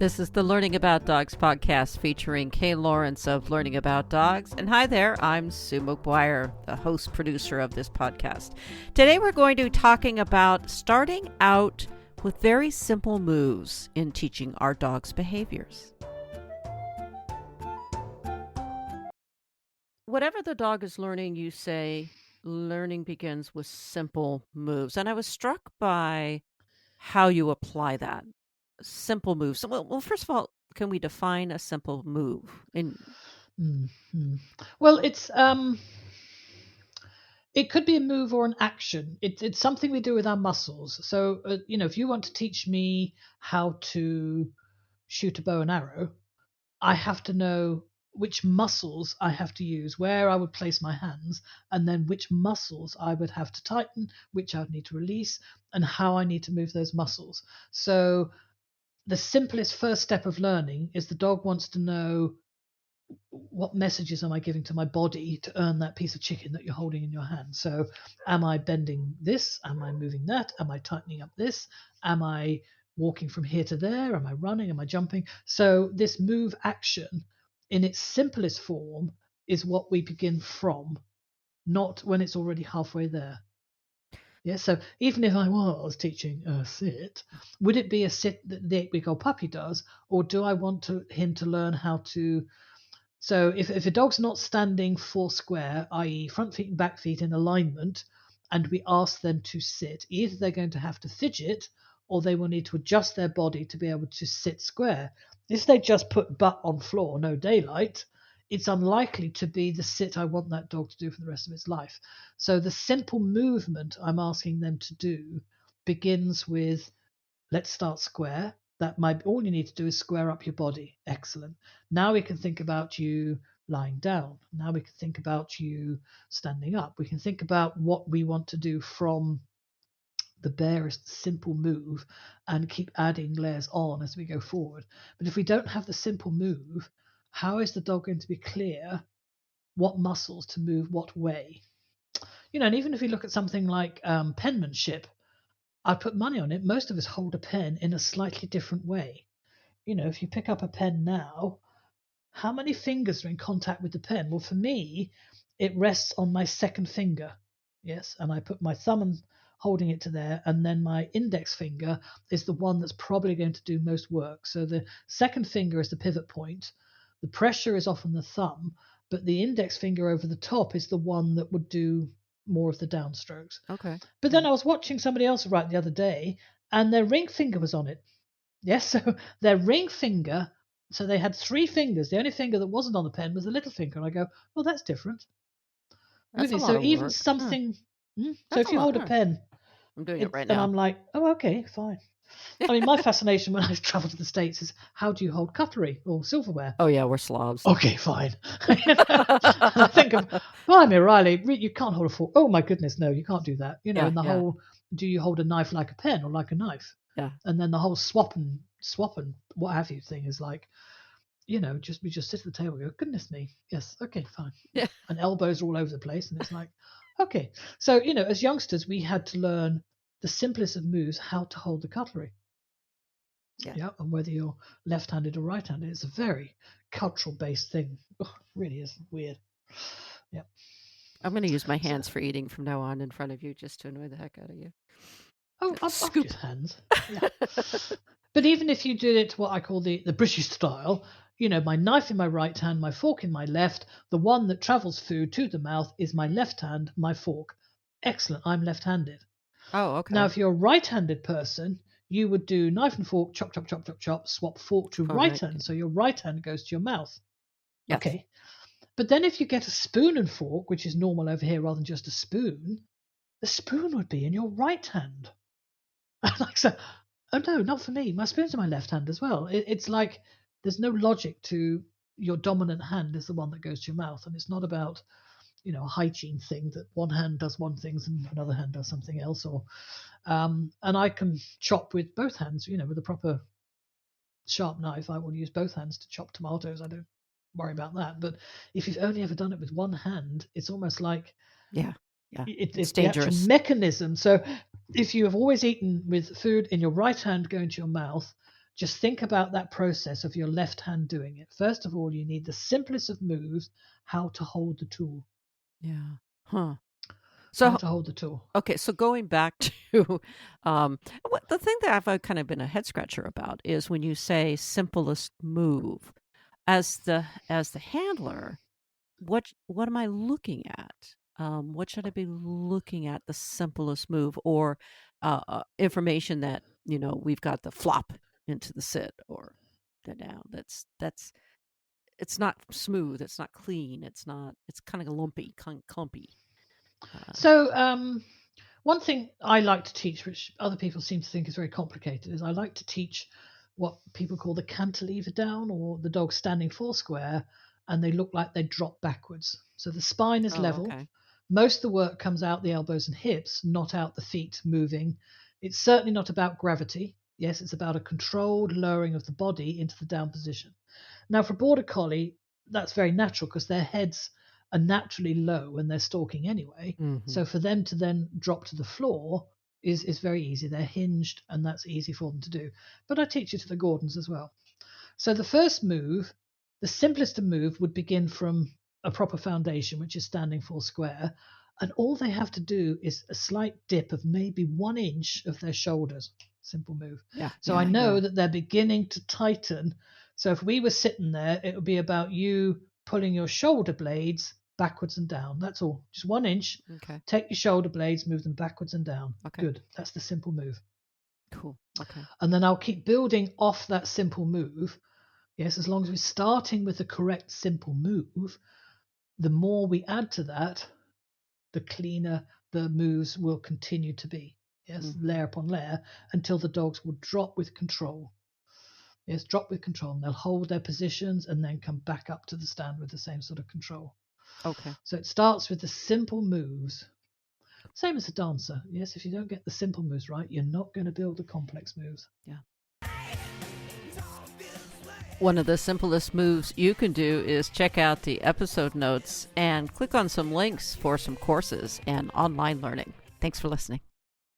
This is the Learning About Dogs podcast featuring Kay Laurence of Learning About Dogs. And hi there, I'm Sue McGuire, the host producer of this podcast. Today we're going to be talking about starting out with very simple moves in teaching our dogs behaviors. Whatever the dog is learning, you say learning begins with simple moves. And I was struck by how you apply that. Simple moves. So, well, first of all, can we define a simple move? Well, it could be a move or an action. It's something we do with our muscles. So, if you want to teach me how to shoot a bow and arrow, I have to know which muscles I have to use, where I would place my hands, and then which muscles I would have to tighten, which I would need to release, and how I need to move those muscles. So the simplest first step of learning is the dog wants to know, what messages am I giving to my body to earn that piece of chicken that you're holding in your hand? So am I bending this? Am I moving that? Am I tightening up this? Am I walking from here to there? Am I running? Am I jumping? So this move action in its simplest form is what we begin from, not when it's already halfway there. Yeah, so even if I was teaching a sit, would it be a sit that the 8-week-old puppy does, or do I want him to learn how to? So if a dog's not standing four square, i.e. front feet and back feet in alignment, and we ask them to sit, either they're going to have to fidget or they will need to adjust their body to be able to sit square. If they just put butt on floor, no daylight, it's unlikely to be the sit I want that dog to do for the rest of its life. So the simple movement I'm asking them to do begins with, let's start square. That might all you need to do is square up your body. Excellent. Now we can think about you lying down. Now we can think about you standing up. We can think about what we want to do from the barest simple move and keep adding layers on as we go forward. But if we don't have the simple move, how is the dog going to be clear what muscles to move what way? And even if we look at something like penmanship, I'd put money on it. Most of us hold a pen in a slightly different way. If you pick up a pen now, how many fingers are in contact with the pen? Well, for me, it rests on my second finger. Yes, and I put my thumb and holding it to there, and then my index finger is the one that's probably going to do most work. So the second finger is the pivot point. The pressure is often the thumb, but the index finger over the top is the one that would do more of the downstrokes. Okay. But then I was watching somebody else write the other day, and their ring finger was on it. Yes, so their ring finger, so they had three fingers. The only finger that wasn't on the pen was the little finger. And I go, well, that's different. That's a lot So of even work. something. So That's if you hold a pen, I'm doing it right and now. I'm like, oh, okay, fine. I mean, my fascination when I've traveled to the States is, how do you hold cutlery or silverware? Oh, yeah, we're Slavs. Okay, fine. I think of, blimey, Riley, you can't hold a fork. Oh, my goodness, no, you can't do that. And the whole, do you hold a knife like a pen or like a knife? Yeah. And then the whole swap and what have you thing is like, we just sit at the table and go, goodness me, yes, okay, fine. Yeah. And elbows are all over the place. And it's like, okay. So, as youngsters, we had to learn the simplest of moves, how to hold the cutlery. Yeah. And whether you're left-handed or right-handed, it's a very cultural-based thing. It really is weird. Yeah. I'm going to use my hands for eating from now on in front of you just to annoy the heck out of you. Oh, I've used hands. Yeah. But even if you did it what I call the British style, my knife in my right hand, my fork in my left, the one that travels food to the mouth is my left hand, my fork. Excellent, I'm left-handed. Oh, okay. Now, if you're a right-handed person, you would do knife and fork, chop, chop, chop, chop, chop, swap fork to right hand. So your right hand goes to your mouth. Yes. Okay. But then if you get a spoon and fork, which is normal over here rather than just a spoon, the spoon would be in your right hand. Like so, oh no, not for me. My spoon's in my left hand as well. It's like there's no logic to your dominant hand is the one that goes to your mouth. And it's not about, a hygiene thing that one hand does one thing and another hand does something else. Or and I can chop with both hands, with a proper sharp knife. I will use both hands to chop tomatoes. I don't worry about that. But if you've only ever done it with one hand, it's almost like it's the actual mechanism. So if you have always eaten with food in your right hand going to your mouth, Just think about that process of your left hand doing it. First of all, you need the simplest of moves, how to hold the tool. Yeah. Huh. How So, to hold the tool. okay, so going back to the thing that I've kind of been a head scratcher about is when you say simplest move, as the handler, what am I looking at? What should I be looking at? The simplest move, or information that we've got the flop into the sit or the down. That's it's not smooth. It's not clean. It's not. It's kind of lumpy, clumpy. Uh, So, one thing I like to teach, which other people seem to think is very complicated, is I like to teach what people call the cantilever down, or the dog standing four square and they look like they drop backwards. So the spine is oh, level. okay. Most of the work comes out the elbows and hips, not out the feet moving. It's certainly not about gravity. Yes, it's about a controlled lowering of the body into the down position. Now, for a border collie, that's very natural because their heads are naturally low when they're stalking anyway. Mm-hmm. So for them to then drop to the floor is very easy. They're hinged and that's easy for them to do. But I teach it to the Gordons as well. So the first move, the simplest to move, would begin from a proper foundation, which is standing full square. And all they have to do is a slight dip of maybe 1 inch of their shoulders. Simple move. Yeah. So I know that they're beginning to tighten. So if we were sitting there, it would be about you pulling your shoulder blades backwards and down. That's all. Just 1 inch. Okay. Take your shoulder blades, move them backwards and down. Okay. Good. That's the simple move. Cool. Okay. And then I'll keep building off that simple move. Yes, as long as we're starting with the correct simple move, the more we add to that, the cleaner the moves will continue to be. Yes, layer upon layer until the dogs will drop with control. Yes, drop with control. And they'll hold their positions and then come back up to the stand with the same sort of control. Okay. So it starts with the simple moves. Same as a dancer. Yes, if you don't get the simple moves right, you're not going to build the complex moves. Yeah. One of the simplest moves you can do is check out the episode notes and click on some links for some courses and online learning. Thanks for listening.